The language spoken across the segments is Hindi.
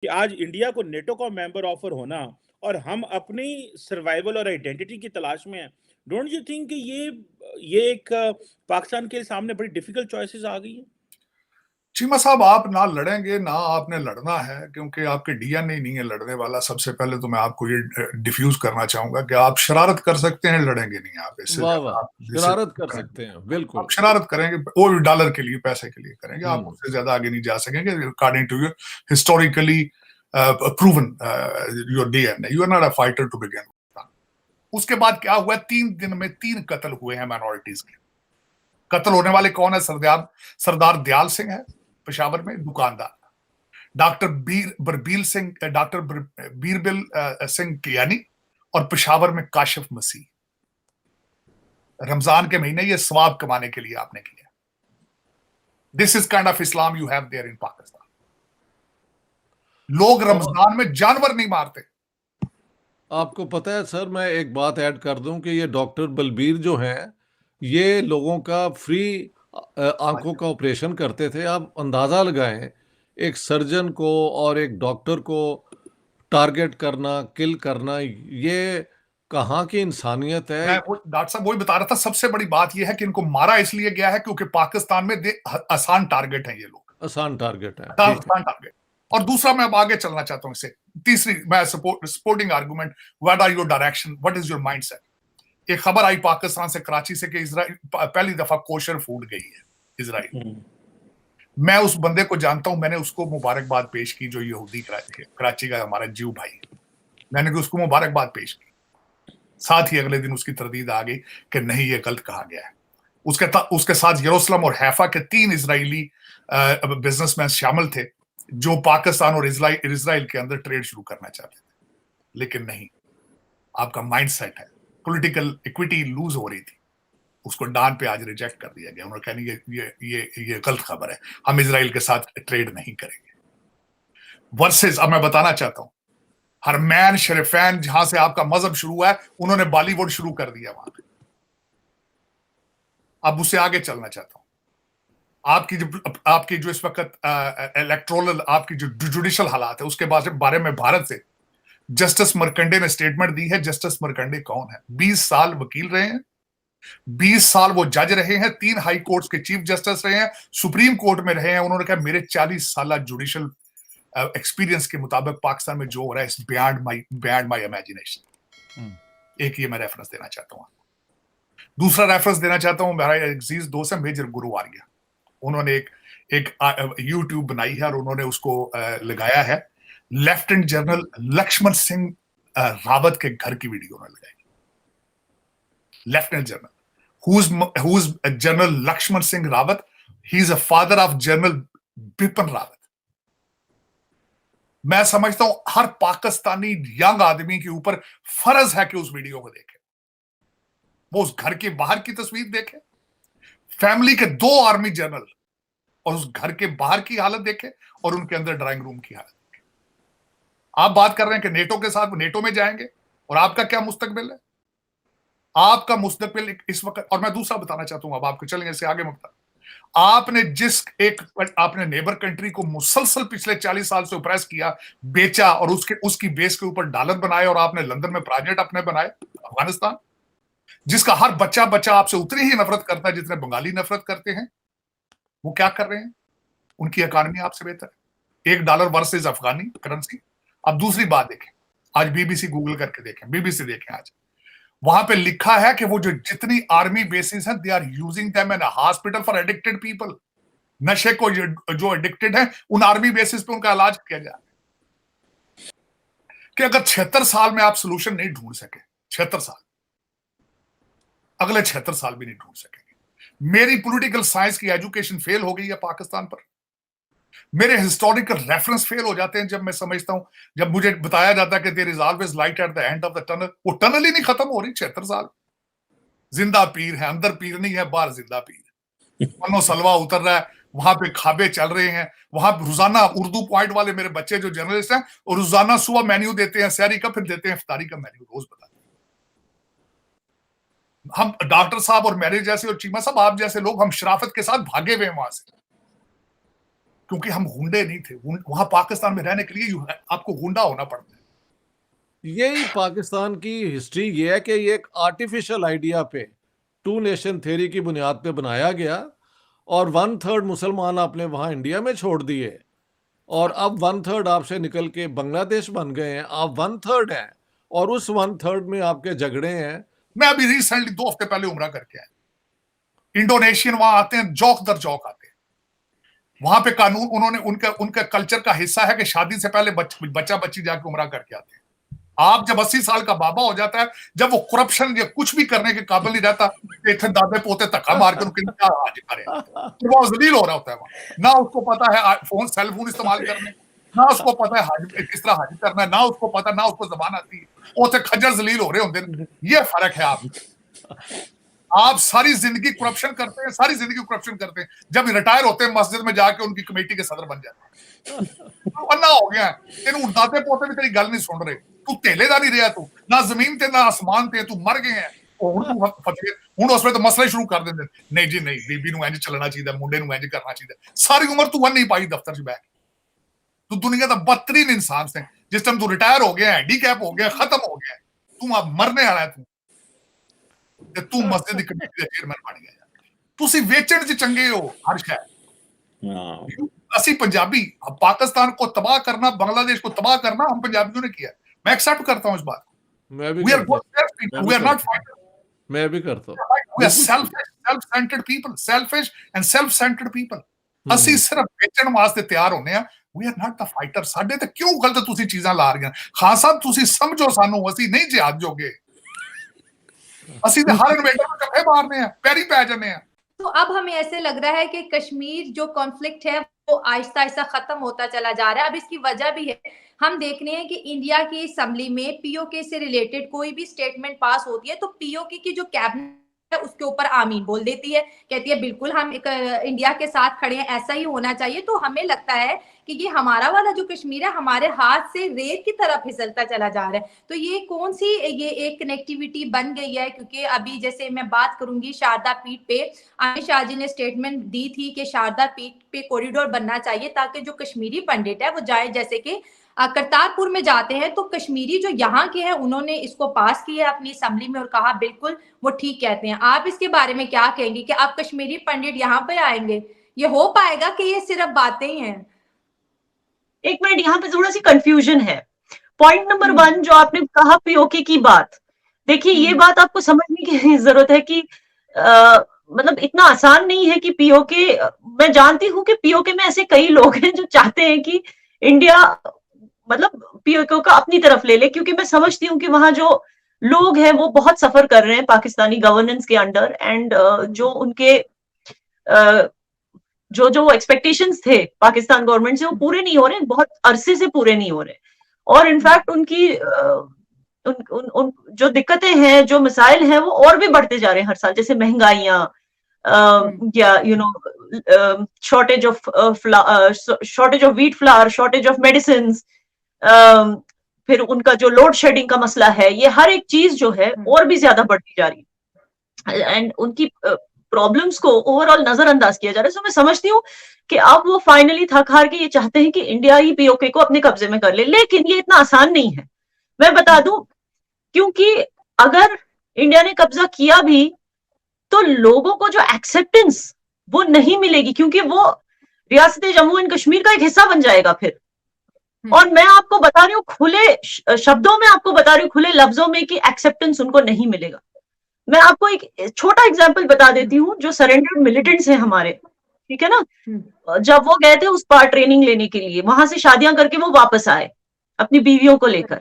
कि आज इंडिया को नेटो का मेंबर ऑफर होना और हम अपनी सर्वाइवल और आइडेंटिटी की तलाश में हैं। डोंट यू थिंक कि ये एक पाकिस्तान के सामने बड़ी डिफिकल्ट चॉइसेस आ गई हैं? चीमा साहब, आप ना लड़ेंगे ना आपने लड़ना है, क्योंकि आपके डीएनए नहीं है लड़ने वाला। सबसे पहले तो मैं आपको ये डिफ्यूज करना चाहूंगा कि आप शरारत कर सकते हैं, लड़ेंगे नहीं आप। इससे वाह ज्यादा वाह, आप शरारत कर सकते हैं, आप बिल्कुल। शरारत करेंगे वो भी डॉलर के लिए, पैसे के लिए करेंगे। आप हम्म। उससे ज्यादा आगे नहीं जा सकेंगे according to your historically proven your DNA. You are not a fighter to begin. उसके बाद क्या हुआ? 3 दिन में 3 कत्ल हुए हैं माइनॉरिटीज के। कत्ल होने वाले कौन है? सरदार दयाल सिंह है पेशावर में, दुकानदार। डॉक्टर बीरबिल सिंह कियानी, और पेशावर में काशिफ मसीह। रमजान के महीने ये सवाब कमाने के लिए आपने किया। This is kind of Islam you have there in Pakistan. लोग रमजान में जानवर नहीं मारते। आपको पता है सर, मैं एक बात ऐड कर दूं कि ये डॉक्टर बलबीर जो हैं, ये लोगों का फ्री आंखों का ऑपरेशन करते थे। आप अंदाज़ा लगाएं, एक सर्जन को और एक डॉक्टर को टारगेट करना, किल करना, ये कहाँ की इंसानियत है? मैं डॉक्टर साहब वही बता रहा था, सबसे बड़ी बात यह है कि इनको मारा इसलिए गया है क्योंकि पाकिस्तान में आसान टारगेट है ये लोग। आसान टारगेट है, ठीक है। आसान टारगेट। और दूसरा, मैं अब आगे चलना चाहता हूं इससे। तीसरी, मैं supporting argument, what are your direction, what is your mindset. एक खबर आई पाकिस्तान से, कराची से, कि इजराइल पहली दफा कोशर फूड गई है इजराइल। मैं उस बंदे को जानता हूं, मैंने उसको मुबारकबाद पेश की, जो यहूदी कराची का हमारा जीव भाई। मैंने उसको मुबारकबाद पेश की। साथ ही अगले दिन उसकी तरदीद आ गई कि नहीं, ये गलत कहा गया है। उसके साथ यरूशलेम और हैफा के 3 इजरायली बिजनेसमैन शामिल थे, जो पाकिस्तान और इजराइल के अंदर ट्रेड शुरू करना चाहते थे। लेकिन नहीं, आपका माइंडसेट है, पॉलिटिकल इक्विटी लूज हो रही थी, उसको डान पे आज रिजेक्ट कर दिया गया। उन्होंने कहा ये गलत खबर है, हम इजराइल के साथ ट्रेड नहीं करेंगे। वर्सेस, अब मैं बताना चाहता हूं, हरमैन शरीफैन, जहां से आपका मजहब शुरू हुआ है, उन्होंने बॉलीवुड शुरू कर दिया वहां पे। अब उससे आगे चलना चाहता हूं। आपकी जो इस वक्त इलेक्टोरल, आपकी जो जुडिशियल हालात है, उसके बारे में भारत से जस्टिस मरकंडे ने स्टेटमेंट दी है। जस्टिस मरकंडे कौन है? 20 साल वकील रहे हैं, 20 साल वो जज रहे हैं, 3 हाई कोर्ट्स के चीफ जस्टिस रहे हैं, सुप्रीम कोर्ट में रहे हैं। उन्होंने कहा मेरे 40 साल जुडिशियल एक्सपीरियंस के मुताबिक पाकिस्तान में जो हो रहा है इस बियॉन्ड माई इमेजिनेशन। एक ये मैं रेफरेंस देना चाहता हूं। दूसरा रेफरेंस देना चाहता हूं, मेरा एक अजीज दोस्त है मेजर गुरुवारिया। उन्होंने एक यूट्यूब बनाई है और उन्होंने उसको लगाया है, लेफ्टिनेंट जनरल लक्ष्मण सिंह रावत के घर की वीडियो उन्होंने लगाई। Lieutenant general who is general Lakshman Singh Rawat, he is a father of general Bipin Rawat. मैं समझता हूं हर पाकिस्तानी यंग आदमी के ऊपर फर्ज है कि उस वीडियो को देखे, वो उस घर के बाहर की तस्वीर देखे, फैमिली के 2 आर्मी जनरल, और उस घर के बाहर की हालत देखे, और उनके अंदर ड्राइंग रूम की हालत देखे। आप बात कर रहे हैं कि नेटो के साथ नेटो में जाएंगे, और आपका क्या मुस्तकबिल है? आपका मुस्तकबिल इस वक्त, और मैं दूसरा बताना चाहता हूं, अब आपको चलेंगे इससे आगे मत। आपने आपने नेबर कंट्री को मुसलसल पिछले 40 साल से ऑप्रेस किया, बेचा, और उसकी बेस के ऊपर डॉलर बनाए, और आपने लंदन में प्रोजेक्ट अपने बनाए, अफगानिस्तान, जिसका हर बच्चा आपसे उतनी ही नफरत करता है जितने बंगाली नफरत करते हैं। वो क्या कर रहे हैं? उनकी इकॉनमी आपसे बेहतर है। $1 वर्सेस अफगानी करेंसी। अब दूसरी बात देखें, आज बीबीसी गूगल करके देखें, बीबीसी देखें, आज वहां पे लिखा है कि वो जो जितनी आर्मी बेसिस हैं, they are using them in hospital for addicted people. नशे को जो एडिक्टेड है, उन आर्मी बेसिस पे उनका इलाज किया जा रहा है। कि अगर 76 साल में आप सोल्यूशन नहीं ढूंढ सके, 76 साल, अगले 76 साल भी नहीं ढूंढ सकेंगे। मेरी पॉलिटिकल साइंस की एजुकेशन फेल हो गई है पाकिस्तान पर। मेरे हिस्टोरिकल रेफरेंस फेल हो जाते हैं जब मैं समझता हूं, जब मुझे बताया जाता है कि there is always light at the end of the tunnel. वो टनल ही नहीं खत्म हो रही 76 साल। जिंदा पीर है, अंदर पीर नहीं है, बाहर जिंदा पीर। मनो सलवा उतर रहा है, वहां पे खाबे चल रहे हैं, वहां रोजाना उर्दू पॉइंट वाले मेरे बच्चे जो जर्नलिस्ट हैं, और रोजाना सुबह मेन्यू देते हैं, सहरी का, फिर देते हैं इफ्तारी का मेन्यू, रोज बताते हैं। हम डॉक्टर साहब और मेरे जैसे और चीमा साहब, आप जैसे लोग, हम शराफत के साथ भागे हुए वहां से। क्योंकि हम गुंडे नहीं थे। वहां पाकिस्तान में रहने के लिए आपको गुंडा होना पड़ता है। यही पाकिस्तान की हिस्ट्री ये है कि ये एक आर्टिफिशियल आइडिया पे, टू नेशन थ्योरी की बुनियाद पे बनाया गया, और 1/3 मुसलमान आपने वहां इंडिया में छोड़ दिए, और अब 1/3 आपसे निकल के बांग्लादेश बन गए हैं, आप 1/3 हैं, और उस 1/3 में आपके झगड़े हैं। मैं अभी रिसेंटली 2 हफ्ते पहले उम्रा करके आया। इंडोनेशियन वहां आते हैं, जौक दर जौक आते हैं। वहां पे कानून, उन्होंने उनका कल्चर का हिस्सा है कि शादी से पहले बच्चा बच्ची जाके उम्रा करके आते हैं। आप जब 80 साल का बाबा हो जाता है, जब वो करप्शन या कुछ भी करने के काबिल नहीं रहता, इतने दादे पोते धक्का मार के उनके क्या हाजिर करें, तो वो जलील हो रहा होता है वहां। ना उसको पता है सेल फोन इस्तेमाल करने, ना उसको पता है किस तरह हाजिर करना है, ना उसको पता, ना उसको जबान आती है, वो खज्जर जलील हो रहे होंगे। ये फर्क है। आप सारी जिंदगी करप्शन करते हैं, सारी जिंदगी करप्शन करते हैं, जब रिटायर होते हैं मस्जिद में जाके उनकी कमेटी के सदर बन जाते हैं। तो अन्ना हो गया, तेन दाते पोते भी तेरी गल नहीं सुन रहे, तू तेलेदा नहीं रहा, तू ना जमीन ते ना आसमान ते, तू मर गए हैं। ਹੁਣ ਉਸ ਵੇਲੇ ਤਾਂ ਮਸਲਾ ਸ਼ੁਰੂ ਕਰ ਦਿੰਦੇ, ਨਹੀਂ ਜੀ ਨਹੀਂ, ਬੀਬੀ ਨੂੰ ਇੰਜ ਚੱਲਣਾ ਚਾਹੀਦਾ, ਮੁੰਡੇ ਨੂੰ ਇੰਜ ਕਰਨਾ ਚਾਹੀਦਾ। ਸਾਰੀ ਉਮਰ ਤੂੰ ਨਹੀਂ ਪਾਈ ਦਫ਼ਤਰ 'ਚ ਬੈਠ ਕੇ, ਤੂੰ ਦੁਨੀਆ ਦਾ ਬਦਤਰੀਨ ਇਨਸਾਨ ਸੀ। ਜਿਸ ਟਾਈਮ ਤੂੰ ਰਿਟਾਇਰ ਹੋ ਗਿਆ, ਹੈਂਡੀਕੈਪ ਹੋ ਗਿਆ, ਖਤਮ ਹੋ ਗਿਆ, ਤੂੰ ਆ ਮਰਨੇ ਵਾਲਾ ਹੈ, ਤੇ ਤੂੰ ਮਸਜਿਦ ਦੀ ਕਮੇਟੀ ਦਾ ਚੇਅਰਮੈਨ ਬਣ ਗਿਆ। ਤੁਸੀਂ ਵੇਚਣ 'ਚ ਚੰਗੇ ਹੋ ਹਰ ਸ਼ੈ। ਅਸੀਂ ਪੰਜਾਬੀ पाकिस्तान को तबाह करना, बांग्लादेश को तबाह करना हम पंजाबियों ने किया। मैं एक्सेप्ट करता हूं इस बात। मैं भी We are करता good people. We are not fighters. मैं भी करता हूँ। We are self-centered people, selfish and self-centered people. ਅਸੀਂ ਸਿਰਫ ਵੇਚਣ ਵਾਸਤੇ ਤਿਆਰ ਹੁੰਨੇ ਆ। We are not the fighter. ਸਾਡੇ ਤੇ ਕਿਉਂ ਗਲਤ ਤੁਸੀਂ ਚੀਜ਼ਾਂ ਲਾ ਰਹੀਆਂ? ਖਾਨ ਸਾਹਿਬ ਤੁਸੀਂ ਸਮਝੋ ਸਾਨੂੰ, ਅਸੀਂ ਨਹੀਂ ਜਿਹਾਦ ਜੋਗੇ। ਅਸੀਂ ਤੇ ਹਰ ਇਨਵੇਟਰ ਨੂੰ ਕੱਪੇ ਮਾਰਨੇ ਆ, ਪੈਰੀ ਪੈ ਜੰਨੇ ਆ। तो अब हमें ऐसे लग रहा है कि कश्मीर जो कॉन्फ्लिक्ट है वो आहिस्ता आहिस्ता खत्म होता चला जा रहा है। अब इसकी वजह भी है, हम देख रहे हैं कि इंडिया की असेंबली में पीओके से रिलेटेड कोई भी स्टेटमेंट पास होती है तो पीओके की जो कैबिनेट है उसके ऊपर आमीन बोल देती है, कहती है बिल्कुल हम इंडिया के साथ खड़े हैं, ऐसा ही होना चाहिए। तो हमें लगता है कि ये हमारा वाला जो कश्मीर है हमारे हाथ से रेत की तरफ फिसलता चला जा रहा है। तो ये कौन सी ये एक कनेक्टिविटी बन गई है? क्योंकि अभी जैसे मैं बात करूंगी शारदा पीठ पे, अमित शाह जी ने स्टेटमेंट दी थी कि शारदा पीठ पे कॉरिडोर बनना चाहिए ताकि जो कश्मीरी पंडित है वो जाए, जैसे कि करतारपुर में जाते हैं तो कश्मीरी जो यहाँ के हैं उन्होंने इसको पास किया अपनी असेंबली में और कहा बिल्कुल वो ठीक कहते हैं। आप इसके बारे में क्या कहेंगे कि आप कश्मीरी पंडित यहाँ पे आएंगे, ये हो पाएगा कि ये सिर्फ बातें ही हैं? एक मिनट, यहाँ पे थोड़ा सी कंफ्यूजन है। पॉइंट नंबर 1 जो आपने कहा पीओके की बात, देखिए ये बात आपको समझने की जरूरत है कि मतलब इतना आसान नहीं है कि पीओके, मैं जानती हूँ कि पीओके में ऐसे कई लोग हैं जो चाहते हैं कि इंडिया मतलब पीओके का अपनी तरफ ले ले, क्योंकि मैं समझती हूँ कि वहां जो लोग हैं वो बहुत सफर कर रहे हैं पाकिस्तानी गवर्नेंस के अंडर, एंड जो उनके जो एक्सपेक्टेशंस थे पाकिस्तान गवर्नमेंट से वो पूरे नहीं हो रहे, बहुत अरसे से पूरे नहीं हो रहे। और इनफैक्ट उनकी उन जो दिक्कतें हैं, जो मिसाइल हैं वो और भी बढ़ते जा रहे हैं हर साल, जैसे महंगाइयां, या shortage of wheat flour, shortage of medicine, फिर उनका जो लोड शेडिंग का मसला है, ये हर एक चीज जो है और भी ज्यादा बढ़ती जा रही है, एंड उनकी प्रॉब्लम्स को ओवरऑल नजरअंदाज किया जा रहा है। सो मैं समझती हूँ कि अब वो फाइनली थक हार के ये चाहते हैं कि इंडिया ही पीओके को अपने कब्जे में कर ले, लेकिन ये इतना आसान नहीं है, मैं बता दूं, क्योंकि अगर इंडिया ने कब्जा किया भी तो लोगों को जो एक्सेप्टेंस वो नहीं मिलेगी, क्योंकि वो रियासत जम्मू एंड कश्मीर का एक हिस्सा बन जाएगा फिर। और मैं आपको बता रही हूँ, खुले शब्दों में आपको बता रही हूँ, खुले लफ्जों में, कि एक्सेप्टेंस उनको नहीं मिलेगा। मैं आपको एक छोटा एग्जांपल बता देती हूँ, जो सरेंडर्ड मिलिटेंट्स हैं हमारे, ठीक है ना, जब वो गए थे उस पार ट्रेनिंग लेने के लिए, वहां से शादियां करके वो वापस आए अपनी बीवियों को लेकर,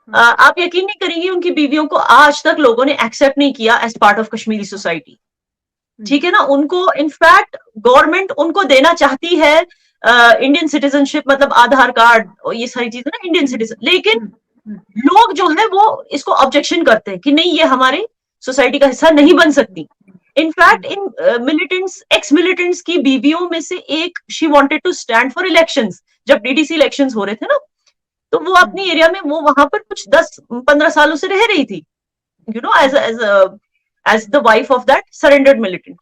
आप यकीन नहीं करेंगी उनकी बीवियों को आज तक लोगों ने एक्सेप्ट नहीं किया as part of Kashmiri society, ठीक है ना। उनको इनफैक्ट गवर्नमेंट उनको देना चाहती है इंडियन सिटीजनशिप, मतलब आधार कार्ड और ये सारी चीजें ना, इंडियन सिटीजन, लेकिन लोग जो है वो इसको ऑब्जेक्शन करते हैं कि नहीं, ये हमारे सोसाइटी का हिस्सा नहीं बन सकती। In fact in militants, ex militants की बीवियों में से एक, she wanted to stand for elections, जब डीडीसी इलेक्शंस हो रहे थे ना, तो वो अपनी एरिया में, वो वहां पर कुछ 10-15 सालों से रह रही थी, you know, as the wife of that surrendered militant.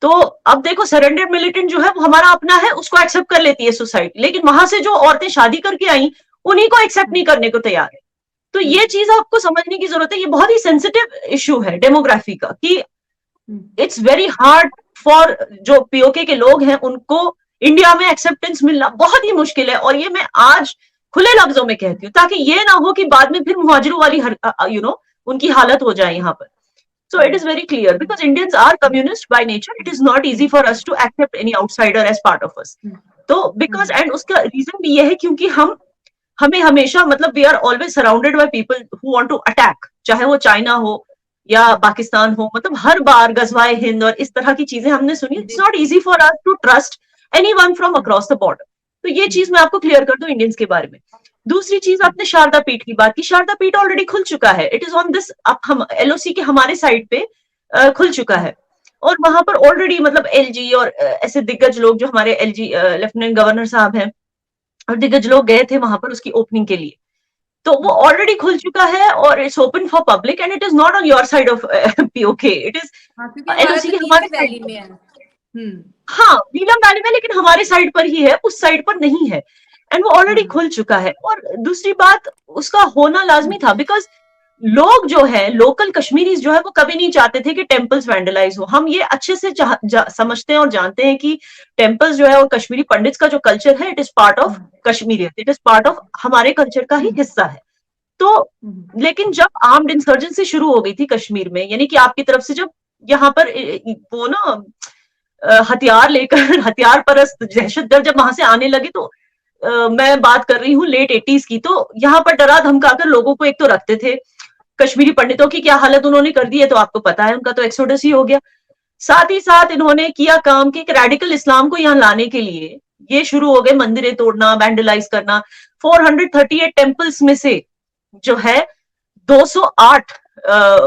तो अब देखो सरेंडर मिलिटेंट जो है वो हमारा अपना है, उसको एक्सेप्ट कर लेती है सोसाइटी, लेकिन वहां से जो औरतें शादी करके आई उन्हीं को एक्सेप्ट नहीं करने को तैयार है। तो ये चीज आपको समझने की जरूरत है, ये बहुत ही सेंसिटिव इशू है डेमोग्राफी का, कि इट्स वेरी हार्ड फॉर जो पीओके के लोग हैं उनको इंडिया में एक्सेप्टेंस मिलना बहुत ही मुश्किल है। और ये मैं आज खुले लफ्जों में कहती हूँ, ताकि ये ना हो कि बाद में फिर मुहाजिरों वाली उनकी हालत हो जाए यहाँ पर। So it is very clear, because Indians are communist by nature. It is not easy for us to accept any outsider as part of us. तो because and उसका reason भी ये है क्योंकि हमें हमेशा मतलब we are always surrounded by people who want to attack, चाहे वो चाइना हो या पाकिस्तान हो, मतलब हर बार गजवाए हिंद और इस तरह की चीजें हमने सुनी। It's not easy for us to trust anyone from across the border. तो ये चीज मैं आपको क्लियर कर दूं इंडियंस के बारे में। दूसरी चीज, आपने शारदा पीठ की बात की, शारदा पीठ ऑलरेडी खुल चुका है, इट इज ऑन दिस, अब हम एलओसी के हमारे साइड पे खुल चुका है, और वहां पर ऑलरेडी मतलब एलजी और ऐसे दिग्गज लोग जो हमारे एलजी लेफ्टिनेंट गवर्नर साहब हैं और दिग्गज लोग गए थे वहां पर उसकी ओपनिंग के लिए। तो वो ऑलरेडी खुल चुका है और it's open for public, and it is not on your side of PoK, it is LOC के हमारे साइड में है। हाँ, नीलम वैली में, लेकिन हमारे साइड पर ही है, उस साइड पर नहीं है, एंड वो ऑलरेडी खुल चुका है। और दूसरी बात, उसका होना लाजमी था, बिकॉज लोग जो है लोकल कश्मीरीज जो है वो कभी नहीं चाहते थे कि टेम्पल्स वैंडलाइज हो। हम ये अच्छे से समझते हैं और जानते हैं कि टेम्पल्स जो है और कश्मीरी पंडित्स का जो कल्चर है, it is part of Kashmiriyat, it is part of हमारे कल्चर का ही हिस्सा है। तो लेकिन जब आर्म्ड इंसर्जेंसी शुरू हो गई थी कश्मीर में, यानी कि आपकी तरफ से जब यहाँ पर वो ना हथियार लेकर हथियार परस्त दहशतगर्द जब वहां से आने लगे, तो मैं बात कर रही हूँ लेट 80s की, तो यहाँ पर डरा धमकाकर लोगों को एक तो रखते थे। कश्मीरी पंडितों की क्या हालत उन्होंने कर दी है तो आपको पता है, उनका तो एक्सोडस ही हो गया। साथ ही साथ इन्होंने किया काम कि रेडिकल इस्लाम को यहाँ लाने के लिए ये शुरू हो गए मंदिरें तोड़ना, वैंडलाइज करना। 438 टेम्पल्स में से जो है 208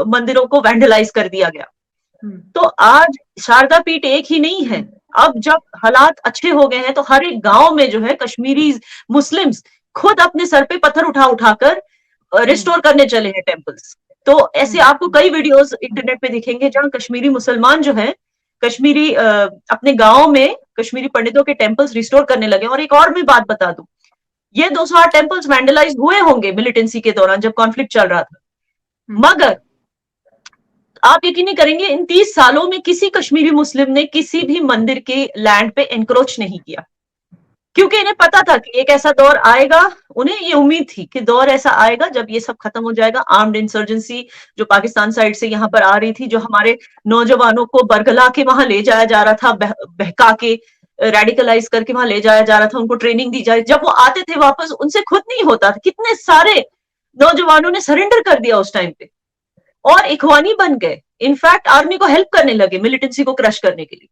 मंदिरों को वैंडलाइज कर दिया गया। तो आज शारदा पीठ एक ही नहीं है, अब जब हालात अच्छे हो गए हैं तो हर एक गांव में जो है कश्मीरी मुस्लिम्स खुद अपने सर पे पत्थर उठाकर रिस्टोर करने चले हैं टेम्पल्स। तो ऐसे आपको कई वीडियोस इंटरनेट पे दिखेंगे जहां कश्मीरी मुसलमान जो है कश्मीरी अपने गांव में कश्मीरी पंडितों के टेम्पल्स रिस्टोर करने लगे। और एक और मैं बात बता दूं, ये 208 टेम्पल्स वैंडलाइज हुए होंगे मिलिटेंसी के दौरान जब कॉन्फ्लिक्ट चल रहा था, मगर आप यकीन नहीं करेंगे इन 30 सालों में किसी कश्मीरी मुस्लिम ने किसी भी मंदिर के लैंड पे एनक्रोच नहीं किया, क्योंकि इन्हें पता था कि एक ऐसा दौर आएगा, उन्हें ये उम्मीद थी कि दौर ऐसा आएगा जब ये सब खत्म हो जाएगा। आर्म्ड इंसर्जेंसी जो पाकिस्तान साइड से यहाँ पर आ रही थी, जो हमारे नौजवानों को बरगला के वहां ले जाया जा रहा था, बहका के रेडिकलाइज करके वहां ले जाया जा रहा था, उनको ट्रेनिंग दी जा रही, जब वो आते थे वापस उनसे खुद नहीं होता था। कितने सारे नौजवानों ने सरेंडर कर दिया उस टाइम पे और इखवानी बन गए, इनफैक्ट आर्मी को हेल्प करने लगे मिलिटेंसी को क्रश करने के लिए।